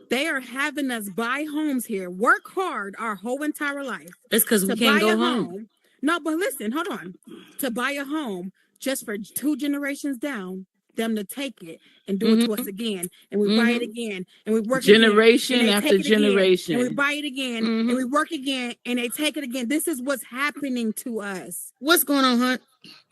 They are having us buy homes here, work hard our whole entire life. It's because we can't go home. No, but listen, hold on. To buy a home just for 2 generations down, them to take it and do it to us again, and we buy it again, and we work generation after generation, and we buy it again, and we work again, and they take it again. This is what's happening to us. What's going on, Hunt?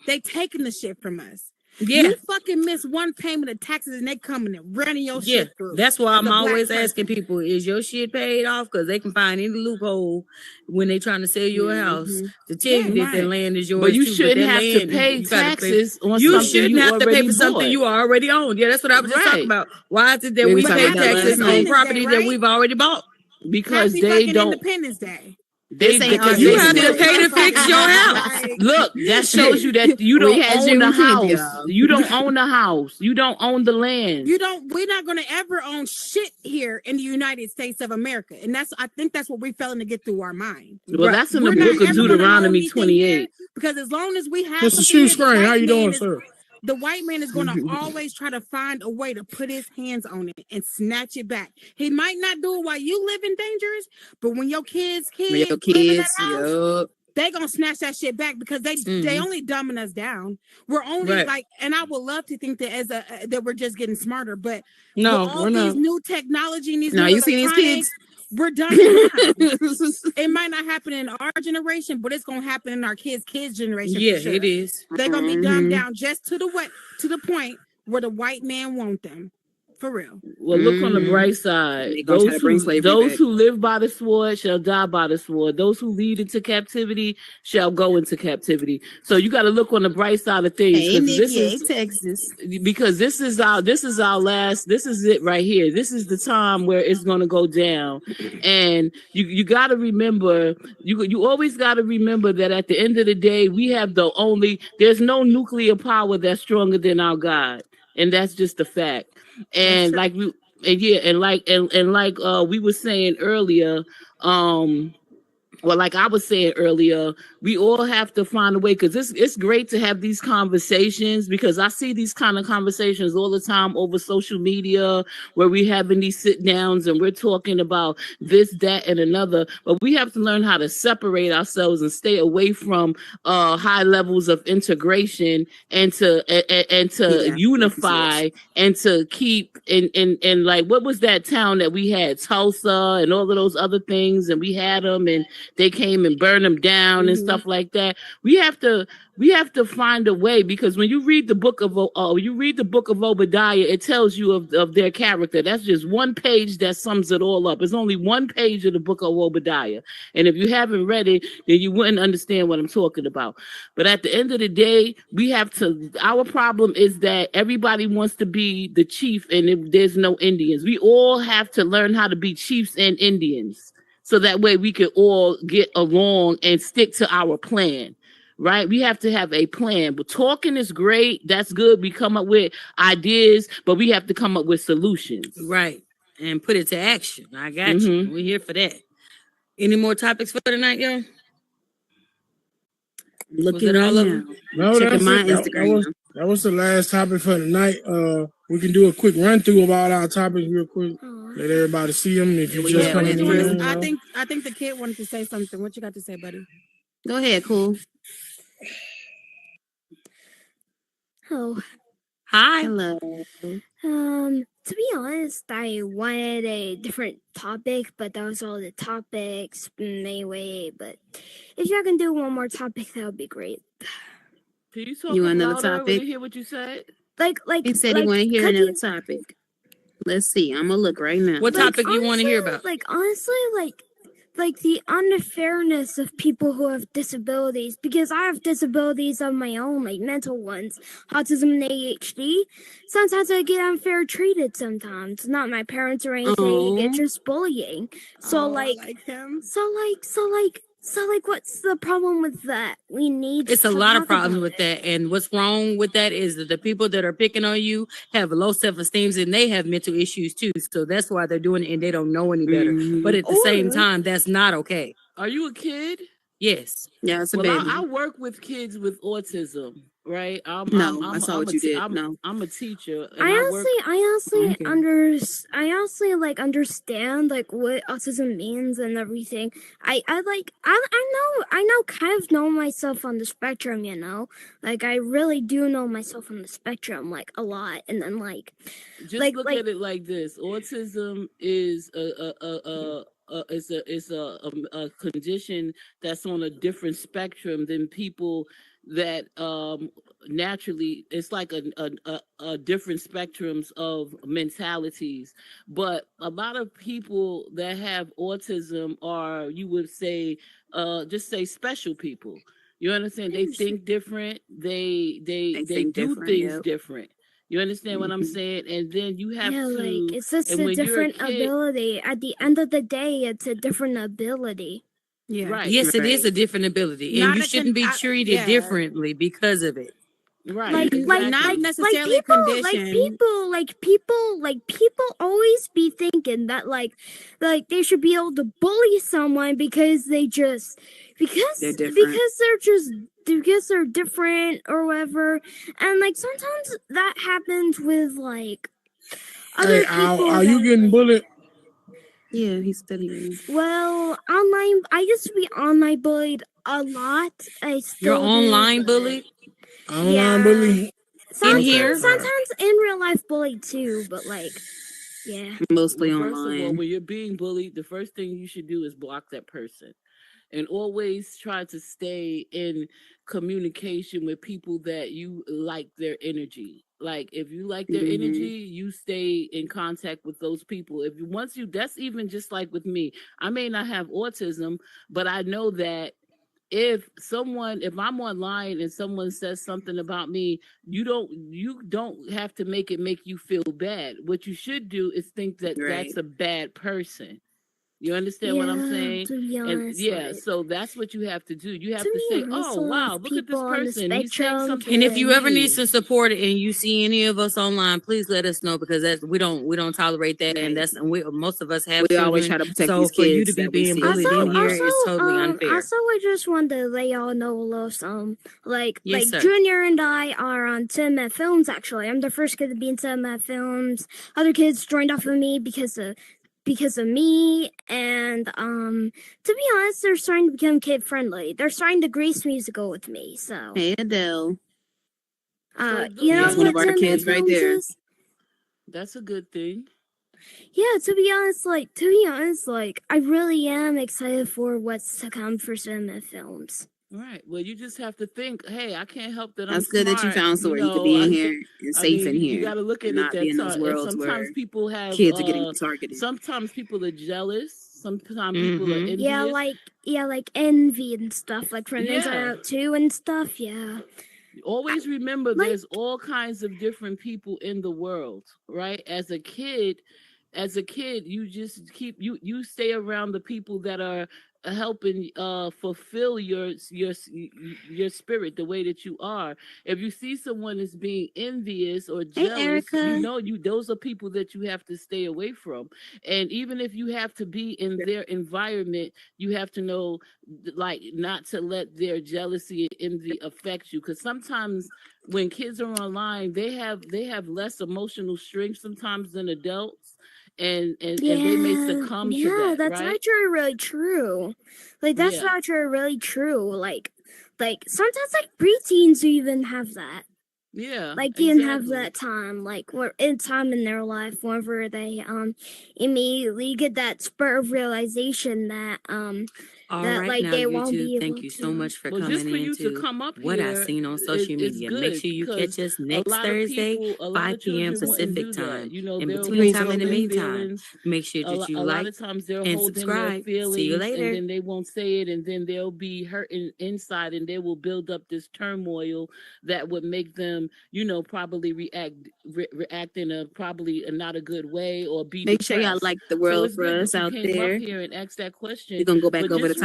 They taking the shit from us. Yeah. You fucking miss one payment of taxes and they coming and running your shit through. That's why I'm always asking people, is your shit paid off? Because they can find any loophole when they trying to sell you a house to tell you that the land is yours. But you shouldn't have to pay taxes on something you shouldn't have to pay for something you already own. Yeah, that's what I was just talking about. Why is it that we pay taxes on property that we've already bought? Because they don't. Independence Day. Because you have to pay to fix your house. Look, that shows you that you don't own the house. You don't own the house. You don't own the land. We're not going to ever own shit here in the United States of America, and I think that's what we're failing to get through our mind. Well, that's in the book of Deuteronomy 28. Because as long as we have, Mr. Shoe Screen, how you doing, sir? The white man is going to always try to find a way to put his hands on it and snatch it back. He might not do it while you living dangerous, but when your kids they're going to snatch that shit back, because they only dumbing us down. We're only and I would love to think that that we're just getting smarter, but no, we're not. These new technology and these you see these kids? We're done. It might not happen in our generation, but it's gonna happen in our kids' generation. Yeah, sure. It is. They're gonna be dumbed down just to the point where the white man want them. For real. Well, look on the bright side. Those who live by the sword shall die by the sword. Those who lead into captivity shall go into captivity. So you got to look on the bright side of things. Texas. Because this is our last. This is it right here. This is the time where it's going to go down. And you got to remember. You always got to remember that at the end of the day, we have there's no nuclear power that's stronger than our God, and that's just a fact. And like we were saying earlier, well, like I was saying earlier, we all have to find a way, because it's great to have these conversations, because I see these kind of conversations all the time over social media where we having these sit downs and we're talking about this, that, and another. But we have to learn how to separate ourselves and stay away from high levels of integration, and to unify and to keep and like, what was that town that we had, Tulsa, and all of those other things, and we had them and they came and burned them down and stuff like that. We have to find a way, because when you read the book of Obadiah, it tells you of their character. That's just one page that sums it all up. It's only one page of the book of Obadiah. And if you haven't read it, then you wouldn't understand what I'm talking about. But at the end of the day, our problem is that everybody wants to be the chief, and if there's no Indians. We all have to learn how to be chiefs and Indians, so that way we can all get along and stick to our plan, right? We have to have a plan. But talking is great. That's good. We come up with ideas, but we have to come up with solutions. Right. And put it to action. I got you. We're here for that. Any more topics for tonight, y'all? Looking all of them. No, checking my Instagram. That was the last topic for tonight. We can do a quick run through of all our topics real quick. Let everybody see them. If you just coming in, I think the kid wanted to say something. What you got to say, buddy? Go ahead, cool. Oh. Hi. Hello. To be honest, I wanted a different topic, but that was all the topics anyway. But if y'all can do one more topic, that would be great. Can you talk You want another louder? topic? I hear what you said. Like He said he want to hear another topic. Let's see. I'm gonna look right now. What topic you want to hear about? Like honestly, like the unfairness of people who have disabilities, because I have disabilities of my own, like mental ones, autism and ADHD. Sometimes I get unfair treated. Sometimes not my parents or anything. It's just bullying. So what's the problem with that? We need. It's a lot of problems with that, and what's wrong with that is that the people that are picking on you have low self-esteem, and they have mental issues too. So that's why they're doing it, and they don't know any better. But at the same time, that's not okay. Are you a kid? Yes. Yeah, it's a baby. I work with kids with autism, right? I saw what you did. I'm a teacher. And I honestly like understand like what autism means and everything. I know myself on the spectrum, you know. Like I really do know myself on the spectrum, like a lot. And then just look at it like this: autism is a condition that's on a different spectrum than people that naturally, it's like a different spectrums of mentalities. But a lot of people that have autism are, you would say, just say special people. You understand? They think different. They do things different. You understand what I'm saying? And then you have to. Like it's just a different ability. At the end of the day, it's a different ability. Yeah. Right. Yes, it is a different ability, and you shouldn't be treated differently because of it. Right. Like not necessarily conditioned. Like people always be thinking that like they should be able to bully someone because they're different or whatever. And like sometimes that happens with like other people. Are you getting bullied? Yeah, he's studying. Well, online. I used to be online bullied a lot. You're online bullied? Online bully? In here? Sometimes in real life bullied too, but like, yeah. Mostly First online. of all, when you're being bullied, the first thing you should do is block that person. And always try to stay in communication with people that you like their energy. Like if you like their energy, you stay in contact with those people. That's even just like with me. I may not have autism, but I know that if I'm online and someone says something about me, you don't have to make you feel bad. What you should do is think that that's a bad person. You understand what I'm saying? To be honest, so that's what you have to do. You have to to say, me, "Oh, wow, look at this person. He's saying something." And if you ever need to some support and you see any of us online, please let us know, because we don't tolerate that, and most of us have. We children, always try to protect so these for you kids to be that we being see. bullied in here is totally unfair. Also, I just wanted to let y'all know a little something. Yes, sir. Junior and I are on Cinema Films. Actually, I'm the first kid to be in Cinema Films. Other kids joined off of me because of me, and to be honest, they're starting to become kid friendly. They're starting to Grease musical with me. So Hey, Adele. you know That's one of what our kids right there. is? That's a good thing. Yeah, to be honest, I really am excited for what's to come for Cinema Films. Right. Well, you just have to think, hey, I can't help that. That's I'm good smart. that you found somewhere you could be in here and safe in here. You got to look at and it not that be in those time. And worlds sometimes where people have kids are getting targeted. Sometimes people are jealous. Sometimes people are envious. like envy and stuff, like from Inside Out 2 and stuff. Yeah. Always remember, there's all kinds of different people in the world, right? As a kid, you just you stay around the people that are helping fulfill your spirit the way that you are. If you see someone as being envious or jealous, those are people that you have to stay away from. And even if you have to be in their environment, you have to know, like, not to let their jealousy and envy affect you, because sometimes when kids are online, they have less emotional strength sometimes than adults. And they may succumb to that. That's right? actually really true. That's actually really true. Like sometimes preteens even have that. Yeah. Even have that time, time in their life whenever they immediately get that spur of realization that All that right, now, they won't YouTube, be able thank you so much for coming just for you to into come up what here I've seen on social media. Make sure you catch us next Thursday, 5 p.m. Pacific time. In between time, in the meantime, make sure that you like and subscribe. See you later. And then they won't say it, and then they'll be hurting inside, and they will build up this turmoil that would make them, probably react in a probably not a good way, or be Make depressed. sure y'all like the world for us out there. Up here and ask that question. We're gonna go back over the top.